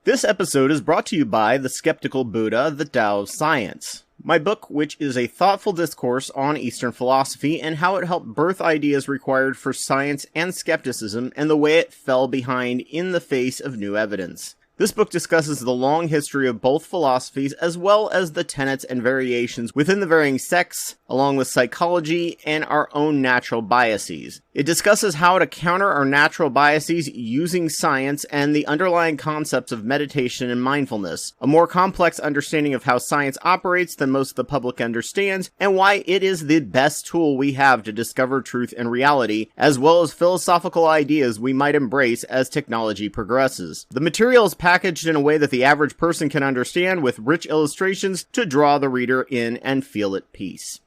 This episode is brought to you by The Skeptical Buddha, The Tao of Science, my book, which is a thoughtful discourse on Eastern philosophy and how it helped birth ideas required for science and skepticism and the way it fell behind in the face of new evidence. This book discusses the long history of both philosophies as well as the tenets and variations within the varying sects, along with psychology and our own natural biases. It discusses how to counter our natural biases using science and the underlying concepts of meditation and mindfulness, a more complex understanding of how science operates than most of the public understands, and why it is the best tool we have to discover truth and reality, as well as philosophical ideas we might embrace as technology progresses. The material is packaged in a way that the average person can understand, with rich illustrations to draw the reader in and feel at peace.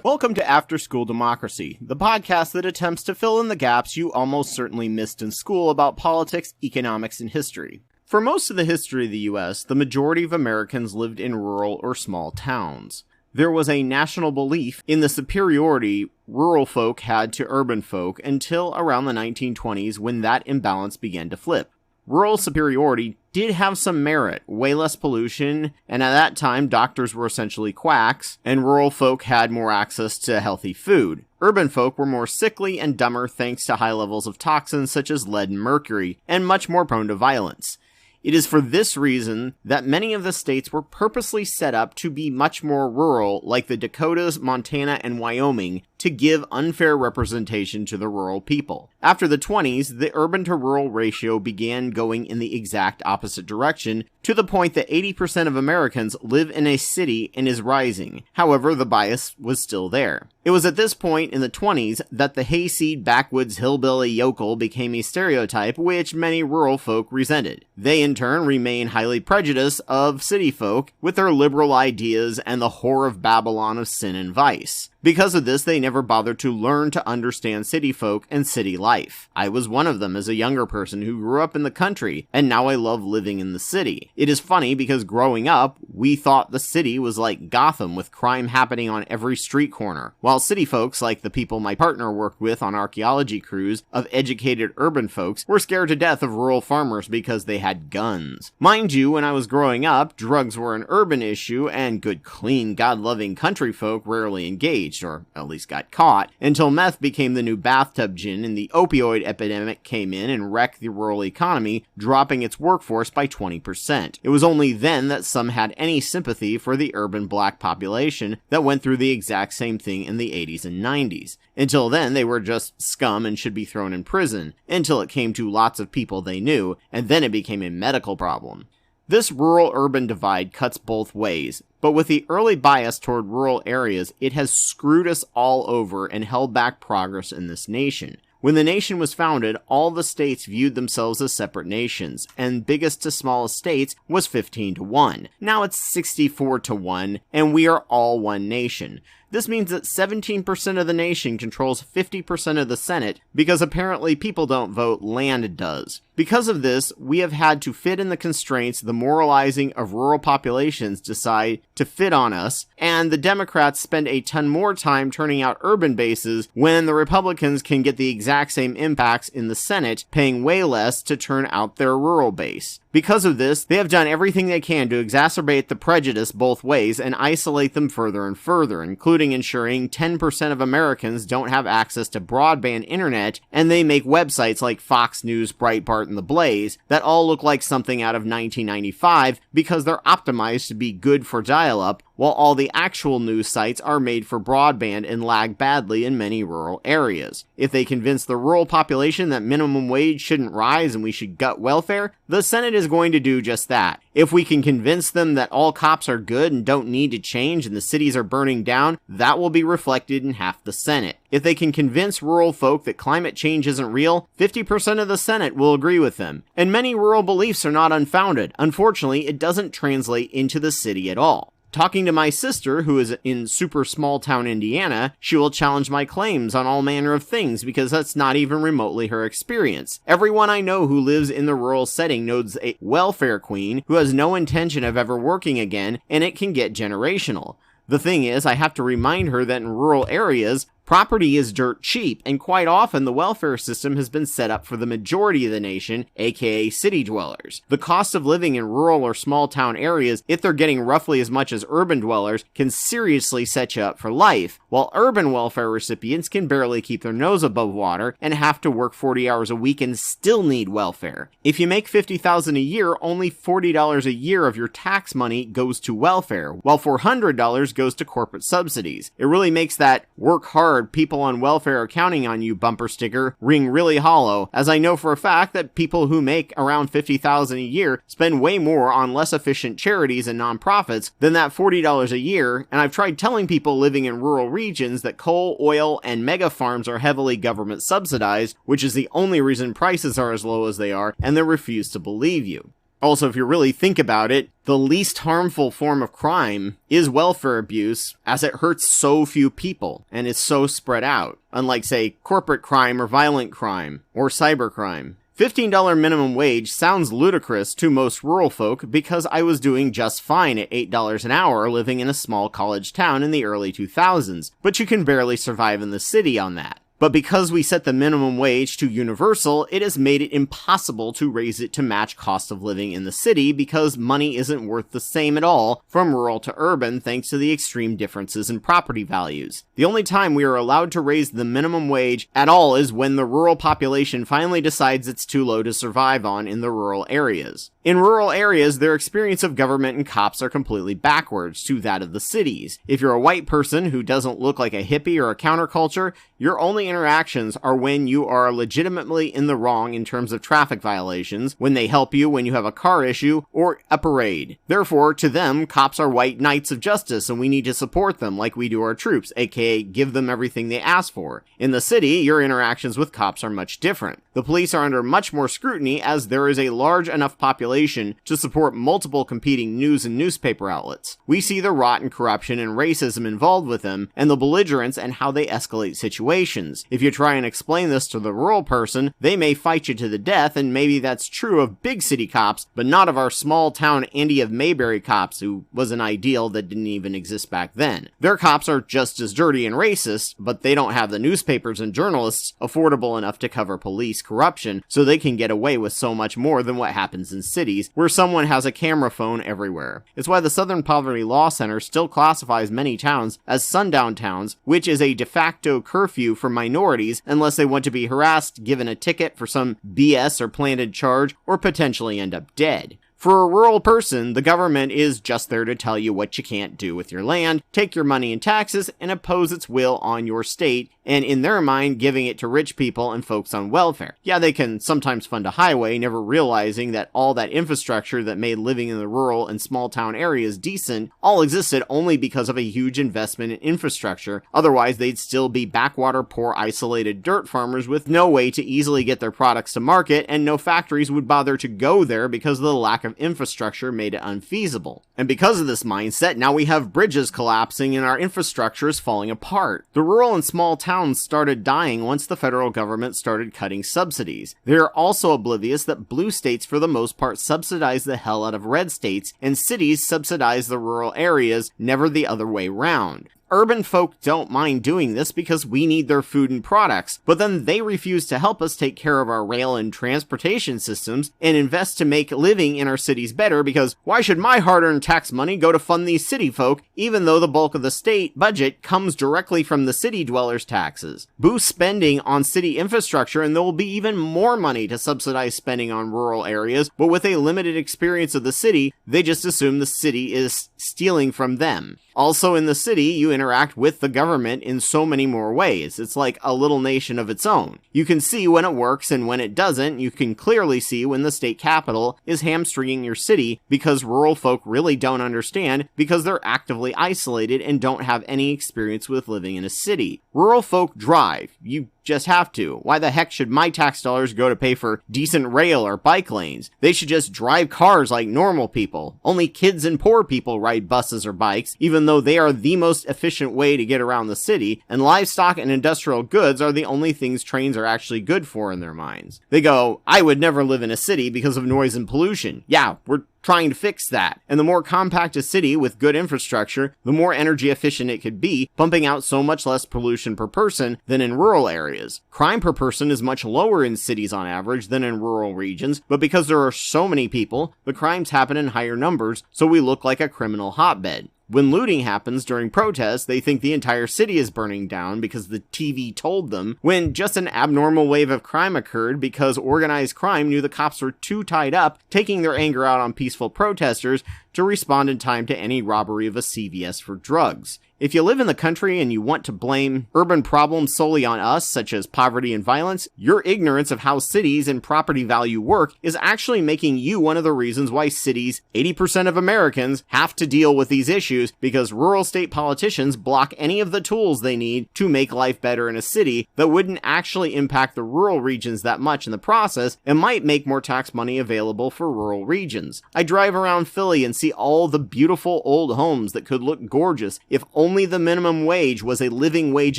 Welcome to After School Democracy, the podcast that attempts to fill in the gaps you almost certainly missed in school about politics, economics, and history. For most of the history of the U.S., the majority of Americans lived in rural or small towns. There was a national belief in the superiority rural folk had to urban folk until around the 1920s, when that imbalance began to flip. Rural superiority did have some merit, way less pollution, and at that time doctors were essentially quacks, and rural folk had more access to healthy food. Urban folk were more sickly and dumber thanks to high levels of toxins such as lead and mercury, and much more prone to violence. It is for this reason that many of the states were purposely set up to be much more rural, like the Dakotas, Montana, and Wyoming, to give unfair representation to the rural people. After the 20s, the urban-to-rural ratio began going in the exact opposite direction, to the point that 80% of Americans live in a city and is rising. However, the bias was still there. It was at this point in the 20s that the hayseed backwoods hillbilly yokel became a stereotype which many rural folk resented. They in turn remain highly prejudiced of city folk with their liberal ideas and the whore of Babylon of sin and vice. Because of this, they never bothered to learn to understand city folk and city life. I was one of them as a younger person who grew up in the country, and now I love living in the city. It is funny because growing up, we thought the city was like Gotham with crime happening on every street corner, while city folks, like the people my partner worked with on archaeology crews of educated urban folks, were scared to death of rural farmers because they had guns. Mind you, when I was growing up, drugs were an urban issue, and good, clean, God-loving country folk rarely engaged, or at least got caught, until meth became the new bathtub gin and the opioid epidemic came in and wrecked the rural economy, dropping its workforce by 20%. It was only then that some had any sympathy for the urban black population that went through the exact same thing in the 80s and 90s. Until then, they were just scum and should be thrown in prison, until it came to lots of people they knew, and then it became a medical problem. This rural-urban divide cuts both ways, but with the early bias toward rural areas, it has screwed us all over and held back progress in this nation. When the nation was founded, all the states viewed themselves as separate nations, and biggest to smallest states was 15-1. Now it's 64-1, and we are all one nation. This means that 17% of the nation controls 50% of the Senate, because apparently people don't vote, land does. Because of this, we have had to fit in the constraints the moralizing of rural populations decide to fit on us, and the Democrats spend a ton more time turning out urban bases when the Republicans can get the exact same impacts in the Senate, paying way less to turn out their rural base. Because of this, they have done everything they can to exacerbate the prejudice both ways and isolate them further and further, including ensuring 10% of Americans don't have access to broadband internet, and they make websites like Fox News, Breitbart, and The Blaze that all look like something out of 1995 because they're optimized to be good for dial-up, while all the actual news sites are made for broadband and lag badly in many rural areas. If they convince the rural population that minimum wage shouldn't rise and we should gut welfare, the Senate is going to do just that. If we can convince them that all cops are good and don't need to change and the cities are burning down, that will be reflected in half the Senate. If they can convince rural folk that climate change isn't real, 50% of the Senate will agree with them. And many rural beliefs are not unfounded. Unfortunately, it doesn't translate into the city at all. Talking to my sister, who is in super small town Indiana, she will challenge my claims on all manner of things because that's not even remotely her experience. Everyone I know who lives in the rural setting knows a welfare queen who has no intention of ever working again, and it can get generational. The thing is, I have to remind her that in rural areas, Property is dirt cheap, and quite often the welfare system has been set up for the majority of the nation, aka city dwellers. The cost of living in rural or small town areas, if they're getting roughly as much as urban dwellers, can seriously set you up for life, while urban welfare recipients can barely keep their nose above water and have to work 40 hours a week and still need welfare. If you make $50,000 a year, only $40 a year of your tax money goes to welfare, while $400 goes to corporate subsidies. It really makes that work hard, people on welfare are counting on you bumper sticker ring really hollow, as I know for a fact that people who make around $50,000 a year spend way more on less efficient charities and nonprofits than that $40 a year, and I've tried telling people living in rural regions that coal, oil, and mega farms are heavily government subsidized, which is the only reason prices are as low as they are, and they refuse to believe you. Also, if you really think about it, the least harmful form of crime is welfare abuse, as it hurts so few people and is so spread out, unlike, say, corporate crime or violent crime or cybercrime. $15 minimum wage sounds ludicrous to most rural folk because I was doing just fine at $8 an hour living in a small college town in the early 2000s, but you can barely survive in the city on that. But because we set the minimum wage to universal, it has made it impossible to raise it to match cost of living in the city because money isn't worth the same at all from rural to urban thanks to the extreme differences in property values. The only time we are allowed to raise the minimum wage at all is when the rural population finally decides it's too low to survive on in the rural areas. In rural areas, their experience of government and cops are completely backwards to that of the cities. If you're a white person who doesn't look like a hippie or a counterculture, your only interactions are when you are legitimately in the wrong in terms of traffic violations, when they help you when you have a car issue, or a parade. Therefore, to them, cops are white knights of justice and we need to support them like we do our troops, aka give them everything they ask for. In the city, your interactions with cops are much different. The police are under much more scrutiny as there is a large enough population to support multiple competing news and newspaper outlets. We see the rot and corruption and racism involved with them, and the belligerence and how they escalate situations. If you try and explain this to the rural person, they may fight you to the death, and maybe that's true of big city cops, but not of our small town Andy of Mayberry cops, who was an ideal that didn't even exist back then. Their cops are just as dirty and racist, but they don't have the newspapers and journalists affordable enough to cover police corruption, so they can get away with so much more than what happens in cities, where someone has a camera phone everywhere. It's why the Southern Poverty Law Center still classifies many towns as sundown towns, which is a de facto curfew for minorities unless they want to be harassed, given a ticket for some BS or planted charge, or potentially end up dead. For a rural person, the government is just there to tell you what you can't do with your land, take your money and taxes, and impose its will on your state, and in their mind, giving it to rich people and folks on welfare. Yeah, they can sometimes fund a highway, never realizing that all that infrastructure that made living in the rural and small town areas decent all existed only because of a huge investment in infrastructure. Otherwise, they'd still be backwater, poor, isolated dirt farmers with no way to easily get their products to market, and no factories would bother to go there because of the lack of infrastructure made it unfeasible. And because of this mindset, now we have bridges collapsing and our infrastructure is falling apart. The rural and small towns started dying once the federal government started cutting subsidies. They're also oblivious that blue states for the most part subsidize the hell out of red states, and cities subsidize the rural areas, never the other way round. Urban folk don't mind doing this because we need their food and products, but then they refuse to help us take care of our rail and transportation systems and invest to make living in our cities better, because why should my hard-earned tax money go to fund these city folk, even though the bulk of the state budget comes directly from the city dwellers' taxes? Boost spending on city infrastructure and there will be even more money to subsidize spending on rural areas, but with a limited experience of the city, they just assume the city is stealing from them. Also in the city, you interact with the government in so many more ways. It's like a little nation of its own. You can see when it works and when it doesn't. You can clearly see when the state capital is hamstringing your city because rural folk really don't understand because they're actively isolated and don't have any experience with living in a city. Rural folk drive. You just have to. Why the heck should my tax dollars go to pay for decent rail or bike lanes? They should just drive cars like normal people. Only kids and poor people ride buses or bikes, even though they are the most efficient way to get around the city, and livestock and industrial goods are the only things trains are actually good for in their minds. They go, I would never live in a city because of noise and pollution. Yeah, we're trying to fix that. And the more compact a city with good infrastructure, the more energy efficient it could be, pumping out so much less pollution per person than in rural areas. Crime per person is much lower in cities on average than in rural regions, but because there are so many people, the crimes happen in higher numbers, so we look like a criminal hotbed. When looting happens during protests, they think the entire city is burning down because the TV told them, when just an abnormal wave of crime occurred because organized crime knew the cops were too tied up, taking their anger out on peaceful protesters to respond in time to any robbery of a CVS for drugs. If you live in the country and you want to blame urban problems solely on us, such as poverty and violence, your ignorance of how cities and property value work is actually making you one of the reasons why cities, 80% of Americans, have to deal with these issues because rural state politicians block any of the tools they need to make life better in a city that wouldn't actually impact the rural regions that much in the process and might make more tax money available for rural regions. I drive around Philly and see all the beautiful old homes that could look gorgeous if only the minimum wage was a living wage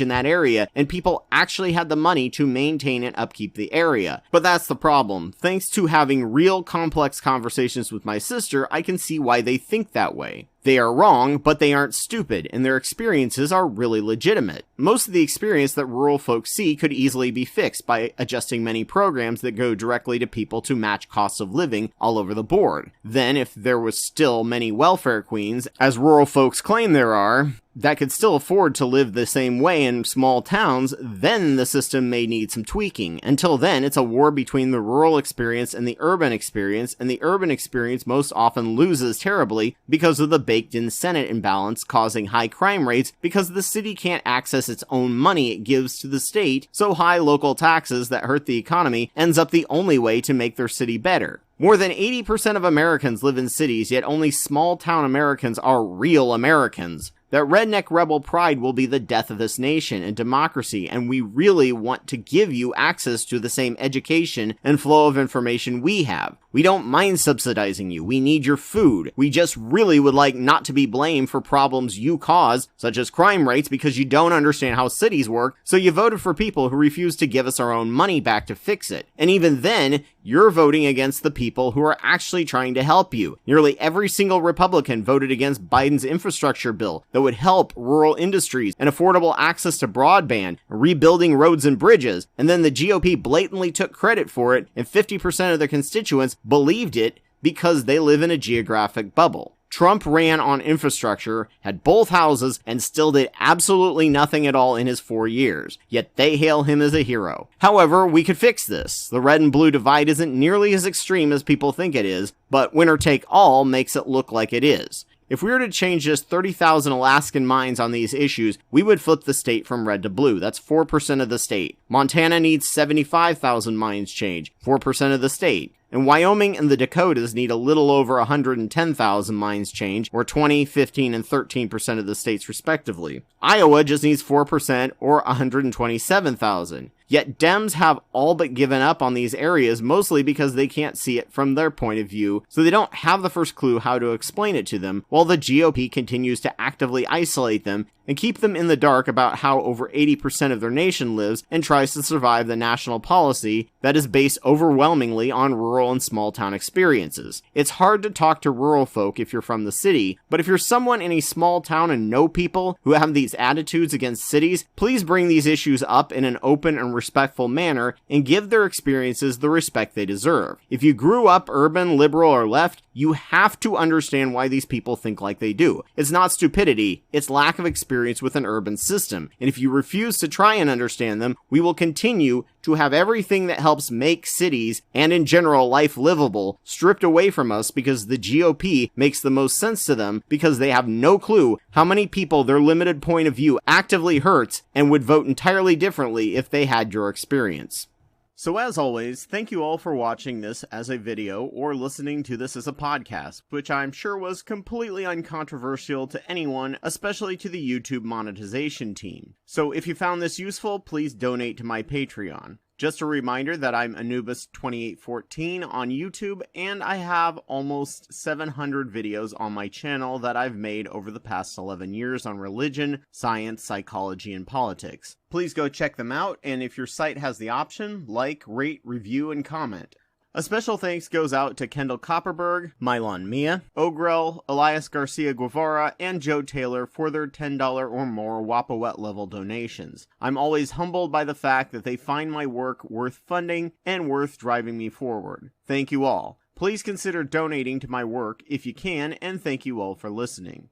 in that area and people actually had the money to maintain and upkeep the area. But that's the problem. Thanks to having real complex conversations with my sister, I can see why they think that way. They are wrong, but they aren't stupid, and their experiences are really legitimate. Most of the experience that rural folks see could easily be fixed by adjusting many programs that go directly to people to match costs of living all over the board. Then, if there was still many welfare queens, as rural folks claim there are, that could still afford to live the same way in small towns, then the system may need some tweaking. Until then, it's a war between the rural experience and the urban experience, and the urban experience most often loses terribly because of the baked-in Senate imbalance causing high crime rates because the city can't access its own money it gives to the state, so high local taxes that hurt the economy ends up the only way to make their city better. More than 80% of Americans live in cities, yet only small-town Americans are real Americans. That redneck rebel pride will be the death of this nation and democracy, and we really want to give you access to the same education and flow of information we have. We don't mind subsidizing you. We need your food. We just really would like not to be blamed for problems you cause, such as crime rates, because you don't understand how cities work, so you voted for people who refuse to give us our own money back to fix it. And even then, you're voting against the people who are actually trying to help you. Nearly every single Republican voted against Biden's infrastructure bill that would help rural industries and affordable access to broadband, rebuilding roads and bridges, and then the GOP blatantly took credit for it, and 50% of their constituents believed it because they live in a geographic bubble. Trump ran on infrastructure, had both houses, and still did absolutely nothing at all in his 4 years, yet they hail him as a hero. However, we could fix this. The red and blue divide isn't nearly as extreme as people think it is, but winner take all makes it look like it is. If we were to change just 30,000 Alaskan minds on these issues, we would flip the state from red to blue. That's 4% of the state. Montana needs 75,000 minds change, 4% of the state. And Wyoming and the Dakotas need a little over 110,000 minds change, or 20, 15, and 13% of the states respectively. Iowa just needs 4%, or 127,000. Yet Dems have all but given up on these areas, mostly because they can't see it from their point of view, so they don't have the first clue how to explain it to them, while the GOP continues to actively isolate them and keep them in the dark about how over 80% of their nation lives and tries to survive the national policy that is based overwhelmingly on rural and small town experiences. It's hard to talk to rural folk if you're from the city, but if you're someone in a small town and know people who have these attitudes against cities, please bring these issues up in an open and respectful manner and give their experiences the respect they deserve. If you grew up urban, liberal, or left, you have to understand why these people think like they do. It's not stupidity, it's lack of experience with an urban system. And if you refuse to try and understand them, we will continue to have everything that helps make cities, and in general life livable, stripped away from us because the GOP makes the most sense to them because they have no clue how many people their limited point of view actively hurts and would vote entirely differently if they had your experience. So as always, thank you all for watching this as a video or listening to this as a podcast, which I'm sure was completely uncontroversial to anyone, especially to the YouTube monetization team. So if you found this useful, please donate to my Patreon. Just a reminder that I'm Anubis2814 on YouTube, and I have almost 700 videos on my channel that I've made over the past 11 years on religion, science, psychology, and politics. Please go check them out, and if your site has the option, like, rate, review, and comment. A special thanks goes out to Kendall Copperberg, Mylon Mia, Ogrel, Elias Garcia Guevara, and Joe Taylor for their $10 or more Wapawet level donations. I'm always humbled by the fact that they find my work worth funding and worth driving me forward. Thank you all. Please consider donating to my work if you can, and thank you all for listening.